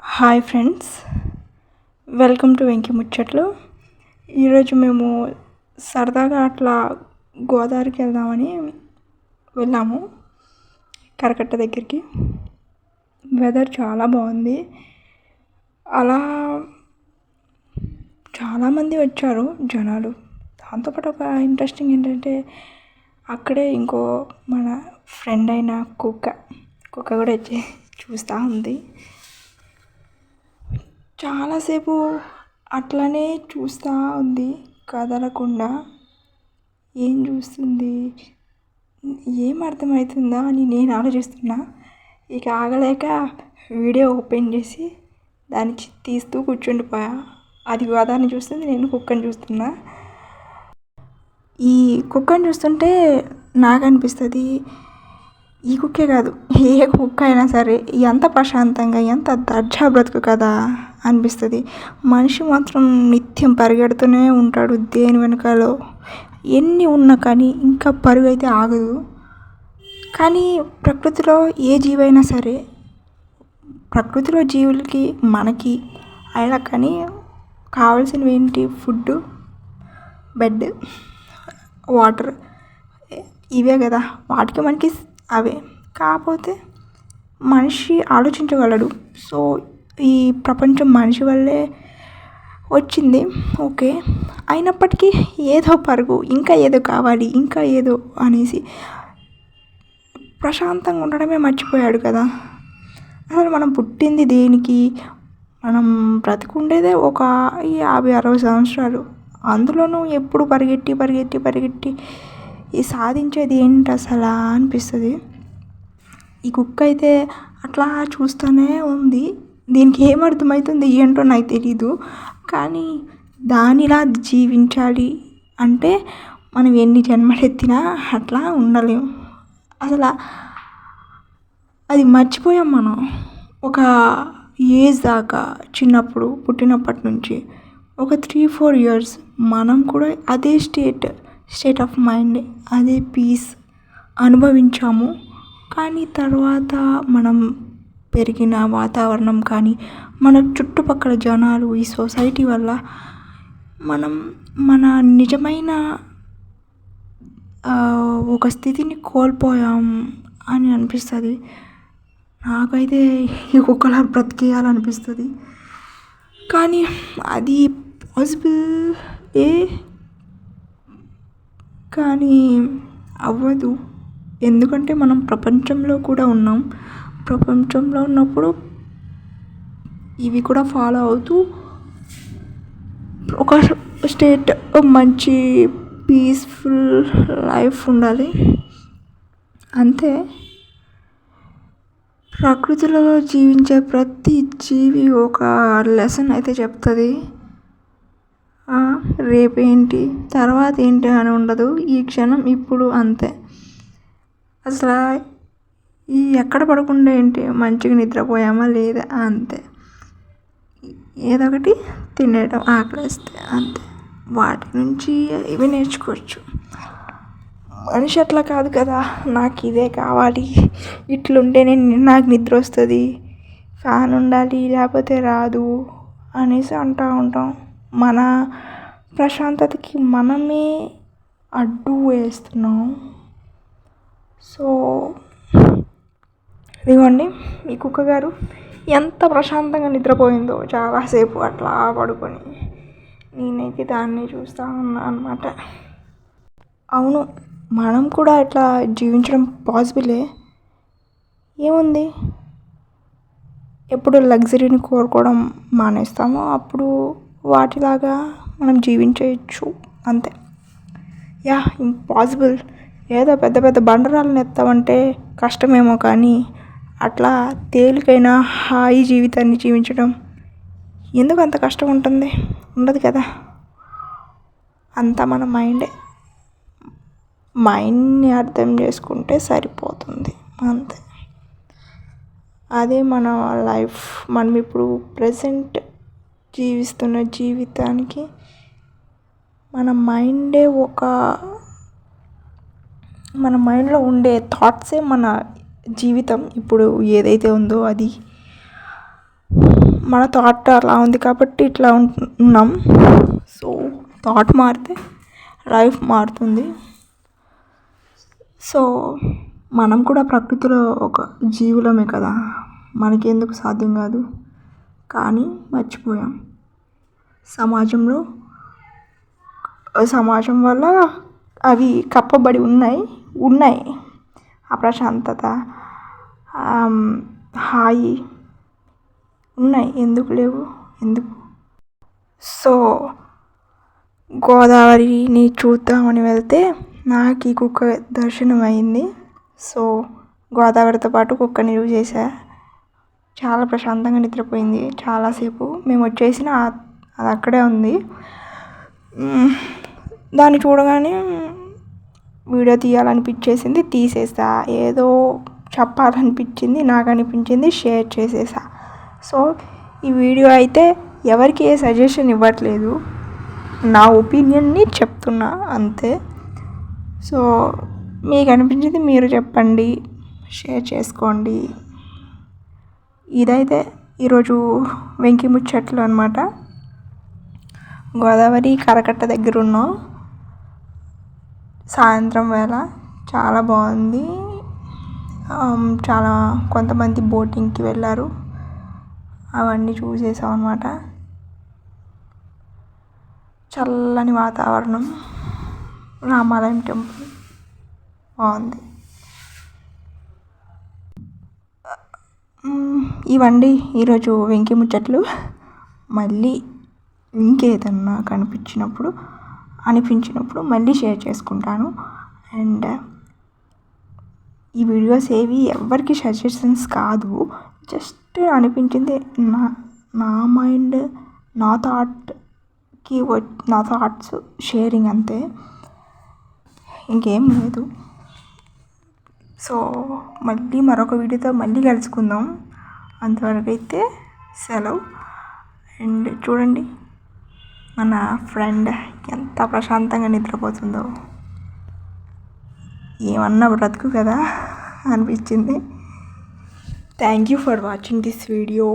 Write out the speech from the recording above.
Hi friends, welcome to Venki ముచ్చట్లు. ఈరోజు మేము సరదాగా అట్లా గోదావరికి వెళ్దామని వెళ్ళాము. కరకట్ట దగ్గరికి. వెదర్ చాలా బాగుంది. అలా చాలామంది వచ్చారు జనాలు. దాంతోపాటు ఒక ఇంట్రెస్టింగ్ ఏంటంటే అక్కడే ఇంకో మన ఫ్రెండ్ అయిన కుక్క కూడా వచ్చి చూస్తూ ఉంది. చాలాసేపు అట్లనే చూస్తూ ఉంది, కదలకుండా. ఏం చూస్తుంది, ఏం అర్థమవుతుందా అని నేను ఆలోచిస్తున్నా. ఇక ఆగలేక వీడియో ఓపెన్ చేసి దాన్ని తీస్తూ కూర్చుండిపోయా. అది గోదావరిని చూస్తుంది, నేను కుక్కని చూస్తున్నా. ఈ కుక్కని చూస్తుంటే నాకు అనిపిస్తుంది, ఈ కుక్కే కాదు, ఏ కుక్క అయినా సరే ఎంత ప్రశాంతంగా ఎంత దర్జా బ్రతుకు కదా అనిపిస్తుంది. మనిషి మాత్రం నిత్యం పరిగెడుతూనే ఉంటాడు దేని వెనకాలో. ఎన్ని ఉన్నా కానీ ఇంకా పరుగు అయితే ఆగదు. కానీ ప్రకృతిలో ఏ జీవైనా సరే, ప్రకృతిలో జీవులకి మనకి అయినా కానీ కావాల్సినవి ఏంటి? ఫుడ్, బెడ్, వాటర్, ఇవే కదా. వాటికి మనకి అవే. కాకపోతే మనిషి ఆలోచించగలడు. సో ఈ ప్రపంచం మనిషి వల్లే వచ్చింది, ఓకే. అయినప్పటికీ ఏదో పరుగు, ఇంకా ఏదో కావాలి, ఇంకా ఏదో అనేసి ప్రశాంతంగా ఉండడమే మర్చిపోయాడు కదా. అసలు మనం పుట్టింది దేనికి? మనం బ్రతికుండేదే ఒక 50-60 సంవత్సరాలు. అందులోనూ ఎప్పుడు పరిగెట్టి పరిగెట్టి పరిగెట్టి ఈ సాధించేది ఏంటి అసలు అనిపిస్తుంది. ఈ కుక్క అయితే అట్లా చూస్తూనే ఉంది. దీనికి ఏమర్థమవుతుంది ఏంటో నాకు తెలీదు. కానీ దానిలా జీవించాలి అంటే మనం ఎన్ని జన్మలెత్తినా అట్లా ఉండలేము. అసలు అది మర్చిపోయాం మనం. ఒక ఏజ్ దాకా, చిన్నప్పుడు పుట్టినప్పటి నుంచి ఒక 3-4 years మనం కూడా అదే స్టేట్ ఆఫ్ మైండ్, అదే పీస్ అనుభవించాము. కానీ తర్వాత మనం పెరిగిన వాతావరణం కానీ, మన చుట్టుపక్కల జనాలు, ఈ సొసైటీ వల్ల మనం మన నిజమైన ఒక స్థితిని కోల్పోయాం అని అనిపిస్తుంది. నాకైతే ఈ కుక్కలా బ్రతికేయాలనిపిస్తుంది. కానీ అది పాసిబుల్ కానీ అవ్వదు. ఎందుకంటే మనం ప్రపంచంలో కూడా ఉన్నాం. ప్రపంచంలో ఉన్నప్పుడు ఇవి కూడా ఫాలో అవుతూ ఒక స్టేట్, మంచి పీస్ఫుల్ లైఫ్ ఉండాలి అంతే. ప్రకృతిలో జీవించే ప్రతి జీవి ఒక లెసన్ అయితే చెప్తుంది. రేపేంటి, తర్వాత ఏంటి అని ఉండదు. ఈ క్షణం ఇప్పుడు అంతే. అసలు ఈ ఎక్కడ పడకుండా ఏంటి, మంచిగా నిద్రపోయామా లేదా అంతే. ఏదో ఒకటి తినేయడం, ఆకలిస్తే అంతే. వాటి నుంచి ఇవి నేర్చుకోవచ్చు. మనిషి అట్లా కాదు కదా, నాకు ఇదే కావాలి, ఇట్లుంటేనే నాకు నిద్ర వస్తుంది, ఫ్యాన్ ఉండాలి లేకపోతే రాదు అనేసి అంటూ ఉంటాం. మన ప్రశాంతతకి మనమే అడ్డు వేస్తున్నాం. సో ఇదిగోండి, ఈ కుక్క గారు ఎంత ప్రశాంతంగా నిద్రపోయిందో చాలాసేపు అట్లా పడుకొని. నేనైతే దాన్ని చూస్తూ ఉన్నా అన్నమాట. అవును, మనం కూడా ఇట్లా జీవించడం పాసిబులే. ఏముంది, ఎప్పుడు లగ్జరీని కోరుకోవడం మానేస్తామో అప్పుడు వాటిలాగా మనం జీవించవచ్చు అంతే. ఇంపాసిబుల్. ఏదో పెద్ద పెద్ద బండరాలను ఎత్తామంటే కష్టమేమో, కానీ అట్లా తేలికైన హాయి జీవితాన్ని జీవించడం ఎందుకు అంత కష్టం ఉంటుంది? ఉండదు కదా. అంతా మన మైండ్ని అర్థం చేసుకుంటే సరిపోతుంది అంతే. అదే మన లైఫ్. మనం ఇప్పుడు ప్రజెంట్ జీవిస్తున్న జీవితానికి మన మైండ్లో ఉండే థాట్సే మన జీవితం. ఇప్పుడు ఏదైతే ఉందో అది మన థాట్ అలా ఉంది కాబట్టి ఇట్లా ఉన్నాం. సో థాట్ మారితే లైఫ్ మారుతుంది. సో మనం కూడా ప్రకృతిలో ఒక జీవులమే కదా, మనకెందుకు సాధ్యం కాదు. కానీ మర్చిపోయాం. సమాజం వల్ల అవి కప్పబడి ఉన్నాయి. ఆ ప్రశాంతత, హాయి ఉన్నాయి. ఎందుకు లేవు? ఎందుకు? సో గోదావరిని చూద్దామని వెళ్తే నాకు ఈ కుక్క దర్శనం అయింది. సో గోదావరితో పాటు కుక్కని యూజ్ చేశా. చాలా ప్రశాంతంగా నిద్రపోయింది చాలాసేపు. మేము వచ్చేసిన అది అక్కడే ఉంది. దాన్ని చూడగానే వీడియో తీయాలనిపించేసింది, తీసేసా. ఏదో చెప్పాలనిపించింది, నాకు అనిపించింది, షేర్ చేసేసా. సో ఈ వీడియో అయితే ఎవరికి ఏ సజెషన్ ఇవ్వట్లేదు, నా ఒపీనియన్ని చెప్తున్నా అంతే. సో మీకు అనిపించింది మీరు చెప్పండి, షేర్ చేసుకోండి. ఇదైతే ఈరోజు వెంకి ముచ్చట్లు అనమాట. గోదావరి కరకట్ట దగ్గర ఉన్నాం. సాయంత్రం వేళ చాలా బాగుంది. చాలా కొంతమంది బోటింగ్కి వెళ్ళారు. అవన్నీ చూసేసాం అనమాట. చల్లని వాతావరణం, రామాలయం టెంపుల్ బాగుంది. ఇవండి ఈరోజు వెంకి ముచ్చట్లు. మళ్ళీ ఇంకేదన్నా అనిపించినప్పుడు మళ్ళీ షేర్ చేసుకుంటాను. అండ్ ఈ వీడియోస్ ఏవి ఎవరికి సజెషన్స్ కాదు, జస్ట్ అనిపించింది నా మైండ్, నా థాట్స్ షేరింగ్ అంతే, ఇంకేం లేదు. సో మళ్ళీ మరొక వీడియోతో మళ్ళీ కలుసుకుందాం. అంతవరకు అయితే సెలవు. అండ్ చూడండి మన ఫ్రెండ్ ఎంత ప్రశాంతంగా నిద్రపోతుందో. ఏమన్నా బ్రతుకు కదా అనిపించింది. Thank you for watching this video.